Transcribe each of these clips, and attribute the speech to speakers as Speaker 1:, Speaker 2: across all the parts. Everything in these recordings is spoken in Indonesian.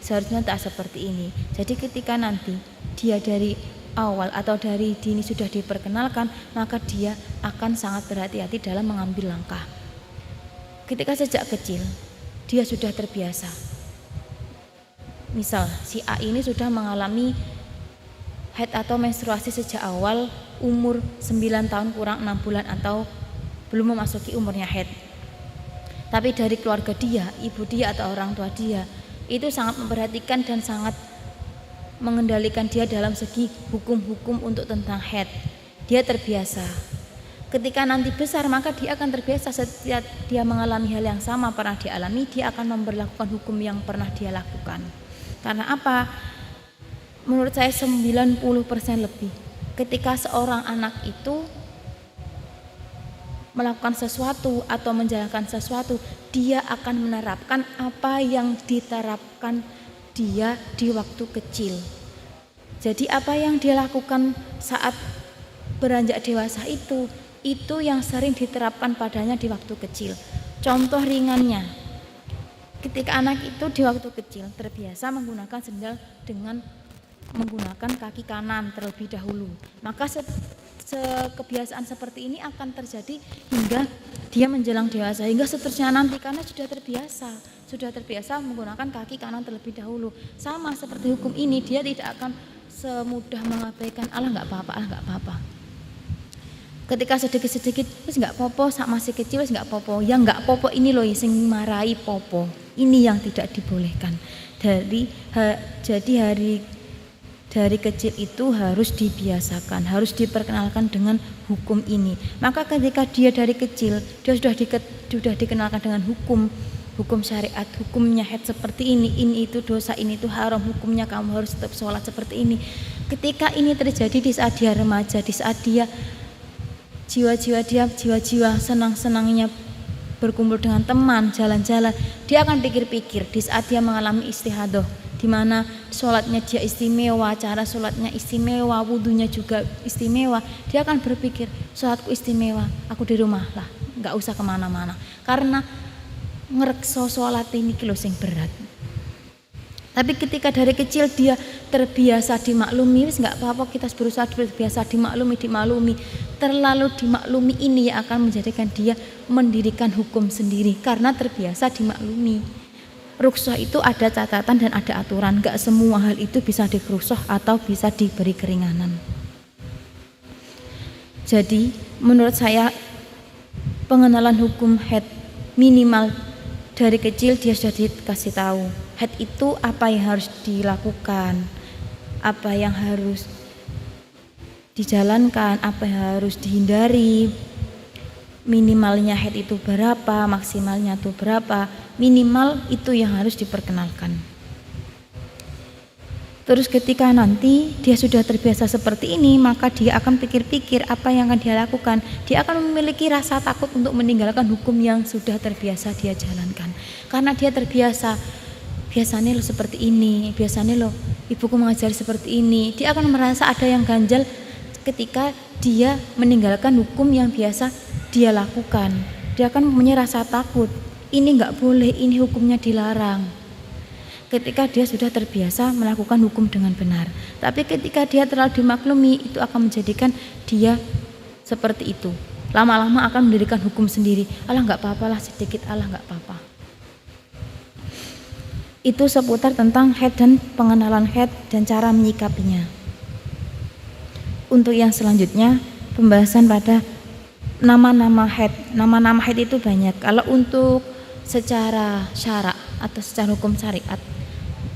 Speaker 1: seharusnya tak seperti ini. Jadi ketika nanti dia dari awal atau dari dini sudah diperkenalkan, maka dia akan sangat berhati-hati dalam mengambil langkah. Ketika sejak kecil dia sudah terbiasa, misal si A ini sudah mengalami haid atau menstruasi sejak awal umur 9 tahun kurang 6 bulan atau belum memasuki umurnya haid, tapi dari keluarga dia, ibu dia atau orang tua dia itu sangat memperhatikan dan sangat mengendalikan dia dalam segi hukum-hukum untuk tentang haid, dia terbiasa. Ketika nanti besar, maka dia akan terbiasa. Setiap dia mengalami hal yang sama pernah dialami, dia akan memperlakukan hukum yang pernah dia lakukan. Karena apa? Menurut saya 90% lebih, ketika seorang anak itu melakukan sesuatu atau menjalankan sesuatu, dia akan menerapkan apa yang diterapkan dia di waktu kecil. Jadi apa yang dia lakukan saat beranjak dewasa itu yang sering diterapkan padanya di waktu kecil. Contoh ringannya, ketika anak itu di waktu kecil terbiasa menggunakan sendal dengan menggunakan kaki kanan terlebih dahulu, maka kebiasaan seperti ini akan terjadi hingga dia menjelang dewasa, hingga seterusnya nanti, karena sudah terbiasa menggunakan kaki kanan terlebih dahulu. Sama seperti hukum ini, dia tidak akan semudah mengabaikan, Allah nggak apa-apa. Ketika sedikit-sedikit wis nggak popo, sak masih kecil wis nggak popo. Yang nggak popo ini loh sing marai popo. Ini yang tidak dibolehkan. Jadi dari kecil itu harus dibiasakan, harus diperkenalkan dengan hukum ini. Maka ketika dia dari kecil dia sudah dikenalkan dengan hukum syariat, hukumnya haid seperti ini itu dosa, ini itu haram, hukumnya kamu harus tetap sholat seperti ini. Ketika ini terjadi di saat dia remaja, di saat dia jiwa-jiwa senang-senangnya berkumpul dengan teman, jalan-jalan, dia akan pikir-pikir. Di saat dia mengalami istihadah, di mana sholatnya dia istimewa, cara sholatnya istimewa, wudunya juga istimewa, dia akan berpikir, sholatku istimewa, aku di rumah lah, nggak usah kemana-mana, karena ngerekso sholat ini kilo sing berat. Tapi ketika dari kecil dia terbiasa dimaklumi, wis nggak apa-apa, kita berusaha terbiasa dimaklumi. Terlalu dimaklumi ini yang akan menjadikan dia mendirikan hukum sendiri karena terbiasa dimaklumi. Rukhsah itu ada catatan dan ada aturan, nggak semua hal itu bisa dirukhsah atau bisa diberi keringanan. Jadi menurut saya pengenalan hukum haid minimal dari kecil dia sudah dikasih tahu. Haid itu apa yang harus dilakukan, apa yang harus dijalankan, apa yang harus dihindari. Minimalnya haid itu berapa, maksimalnya itu berapa, minimal itu yang harus diperkenalkan. Terus ketika nanti dia sudah terbiasa seperti ini, maka dia akan pikir-pikir apa yang akan dia lakukan. Dia akan memiliki rasa takut untuk meninggalkan hukum yang sudah terbiasa dia jalankan. Karena dia terbiasa, biasanya lo seperti ini, biasanya lo ibuku mengajari seperti ini. Dia akan merasa ada yang ganjal ketika dia meninggalkan hukum yang biasa dia lakukan. Dia akan mempunyai rasa takut, ini nggak boleh, ini hukumnya dilarang. Ketika dia sudah terbiasa melakukan hukum dengan benar. Tapi ketika dia terlalu dimaklumi, itu akan menjadikan dia seperti itu. Lama-lama akan mendirikan hukum sendiri. Allah nggak apa-apalah sedikit, Allah nggak apa-apa. Itu seputar tentang haid dan pengenalan haid dan cara menyikapinya. Untuk yang selanjutnya, pembahasan pada nama-nama haid. Nama-nama haid itu banyak. Kalau untuk secara syarak atau secara hukum syariat,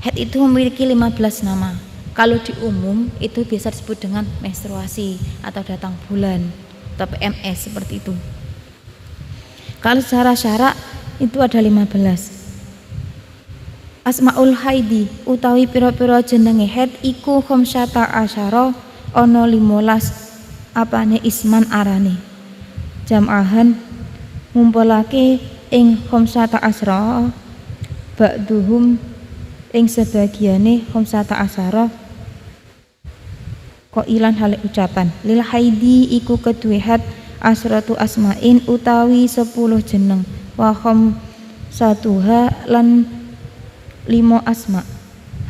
Speaker 1: haid itu memiliki 15 nama. Kalau di umum itu biasa disebut dengan menstruasi atau datang bulan atau PMS seperti itu. Kalau secara syarak itu ada 15. Asmaul haidi utawi pira-pira jenenge haid iku khamsata asyara, ana 15 apane isman arane. Jam'ahan ngumpulake ing khamsata asyara, ba'duhum ing sebagiane khamsata asyara qailan hale ucapan. Lil haidi iku kedue haid asratu asmain utawi 10 jeneng, wa khamsatuha lan 5 asma.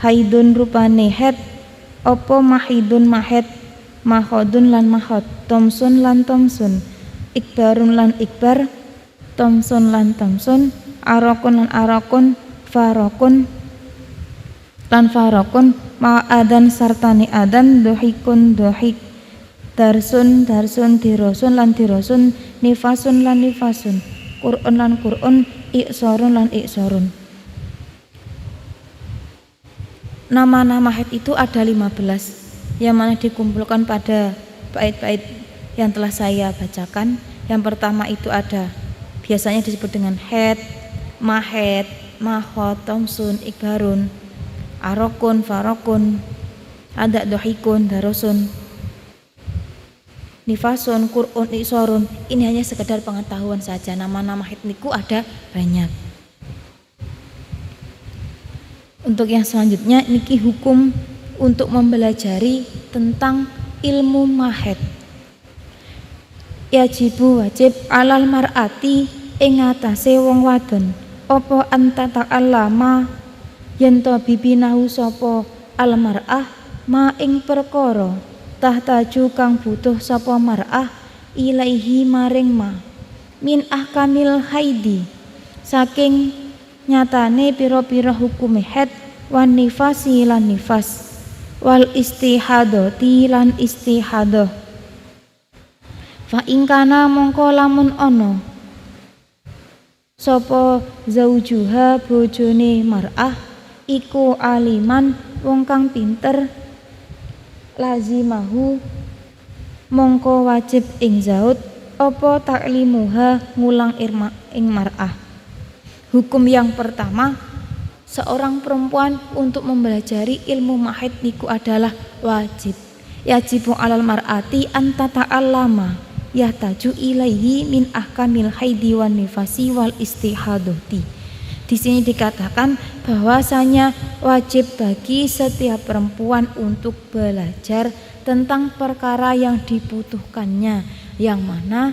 Speaker 1: haidun rupane het apa mahidun mahet mahodun lan mahot tomsun lan tomsun ikbarun lan ikbar tomsun lan tomsun arakun lan arakun farokun lan farokun ma'adan sartani adan dohikun dohik darsun darsun dirosun lan dirosun nifasun lan nifasun Qur'an lan Qur'an iksorun lan iksorun. Nama-nama haid itu ada 15 yang mana dikumpulkan pada bait-bait yang telah saya bacakan. Yang pertama itu ada biasanya disebut dengan haid, mahed, mahot, tomsun, ikbarun, arokun, farokun, ada dohikun, darosun, nifasun, Qur'un, iksorun. Ini hanya sekedar pengetahuan saja. Nama-nama haid niku ada banyak. Untuk yang selanjutnya niki hukum untuk mempelajari tentang ilmu mahed. Yajibu wajib alal mar'ati ing atase wong wadon apa anta ta'allama yen to bibinahu sapa al mar'ah ma ing perkara tahtaju kang butuh sapa mar'ah ilaihi maring ma min ahkamil haidi saking nyatane pira-pira hukume haid wan nifasi lan nifas wal istihadati lan istihadah fa ingkana mongko lamun ana sapa zaujuha bojone mar'ah iku aliman wong kang pinter lazimahu mongko wajib ing zaud apa taklimuha ngulang ing mar'ah. Hukum yang pertama, seorang perempuan untuk mempelajari ilmu mahed niku adalah wajib. Yajibu alal mar'ati anta ta'allama yahtaju ilaihi min ahkamil haidi wan nifasi wal istihadati. Di sini dikatakan bahwasanya wajib bagi setiap perempuan untuk belajar tentang perkara yang dibutuhkannya, yang mana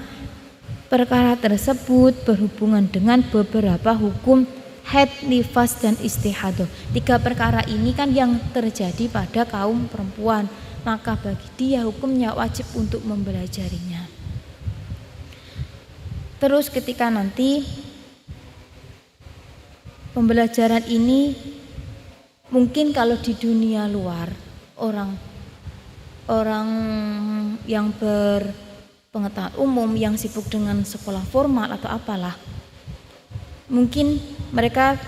Speaker 1: perkara tersebut berhubungan dengan beberapa hukum haid, nifas, dan istihadah. 3 perkara ini kan yang terjadi pada kaum perempuan, maka bagi dia hukumnya wajib untuk mempelajarinya. Terus ketika nanti pembelajaran ini mungkin kalau di dunia luar orang yang berpengetahuan umum yang sibuk dengan sekolah formal atau apalah, mungkin mereka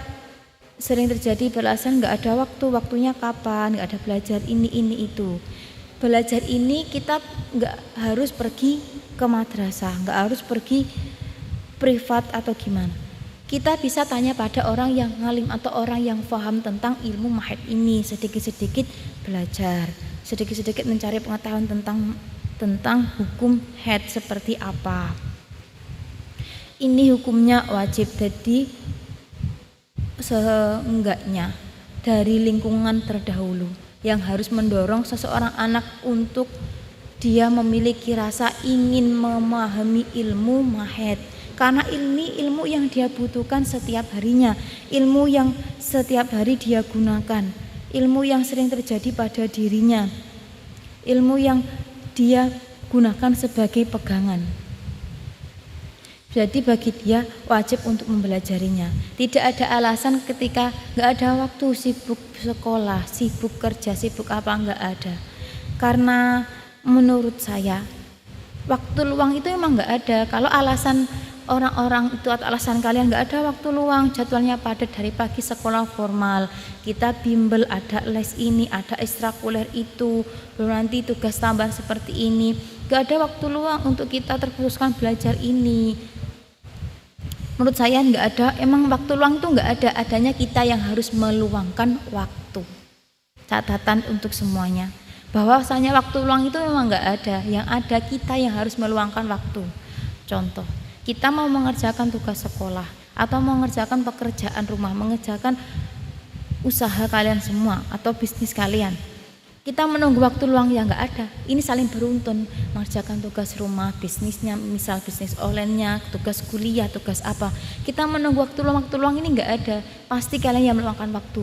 Speaker 1: sering terjadi beralasan nggak ada waktunya kapan, nggak ada belajar ini itu. Belajar ini kita nggak harus pergi ke madrasah, nggak harus pergi privat atau gimana. Kita bisa tanya pada orang yang ngalim atau orang yang paham tentang ilmu mahed ini, sedikit-sedikit belajar, sedikit-sedikit mencari pengetahuan tentang hukum haid seperti apa. Ini hukumnya wajib, jadi seenggaknya dari lingkungan terdahulu yang harus mendorong seseorang anak untuk dia memiliki rasa ingin memahami ilmu mahed. Karena ini ilmu yang dia butuhkan setiap harinya, ilmu yang setiap hari dia gunakan, ilmu yang sering terjadi pada dirinya, ilmu yang dia gunakan sebagai pegangan. Jadi bagi dia wajib untuk mempelajarinya. Tidak ada alasan ketika nggak ada waktu, sibuk sekolah, sibuk kerja, sibuk apa, nggak ada. Karena menurut saya waktu luang itu memang nggak ada. Kalau alasan orang-orang itu atau alasan kalian nggak ada waktu luang, jadwalnya padat dari pagi sekolah formal, kita bimbel, ada les ini, ada ekstrakurikuler itu, belum nanti tugas tambahan seperti ini, nggak ada waktu luang untuk kita terkhususkan belajar ini. Menurut saya nggak ada, emang waktu luang itu nggak ada, adanya kita yang harus meluangkan waktu. Catatan untuk semuanya, bahwasanya waktu luang itu memang nggak ada, yang ada kita yang harus meluangkan waktu. Contoh, kita mau mengerjakan tugas sekolah atau mengerjakan pekerjaan rumah, mengerjakan usaha kalian semua atau bisnis kalian. Kita menunggu waktu luang yang nggak ada. Ini saling beruntun, mengerjakan tugas rumah, bisnisnya, misal bisnis online-nya, tugas kuliah, tugas apa. Kita menunggu waktu luang ini nggak ada. Pasti kalian yang meluangkan waktu.